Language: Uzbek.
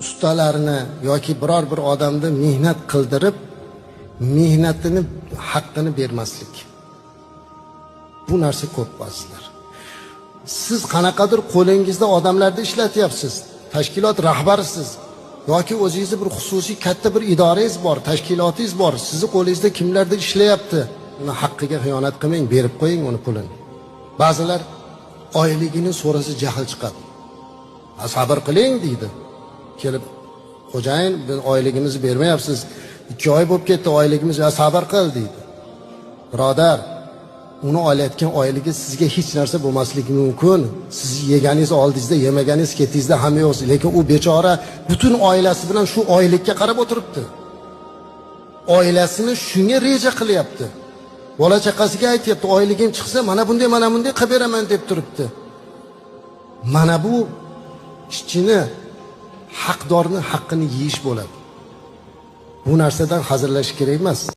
ustalarni yoki biror bir odamni mehnat qildirib, mehnatini haqqini bermaslik. Bu narsa ko'p ba'zilar. Siz qanaqadir qo'lingizda odamlarni ishlatyapsiz, tashkilot rahbarisiz yoki o'zingizda bir xususiy katta bir idorangiz bor, tashkilotingiz bor, sizni qo'lingizda kimlardir ishlayapti. Uni haqqiga xiyonat qilmang, berib qo'ying uni pulini. Ba'zilar oyligini so'rasa jahl chiqadi. Sabr qiling deydi. Kelib, xo'jayin, biz oyligimizni bermayapsiz. 2 oy bo'lib ketdi, oyligimiz, sabr qil deydi. Birodar, uni olayotgan oyligi sizga hech narsa bo'lmasligi mumkin. Siz yeganingiz oldingizda, yemaganingiz ketdingizda ham yo'q, lekin u bechora butun oilasi bilan shu oylikka qarab o'tiribdi. Oilasini shunga reja qilyapti. Bola chaqasiga aytayapti, oyligim chiqsa mana bunday qilib beraman deb turibdi. Mana bu ishchini, haqdorni haqqini yeyish bo'ladi. Bu narsadan hazırlash kerak emas.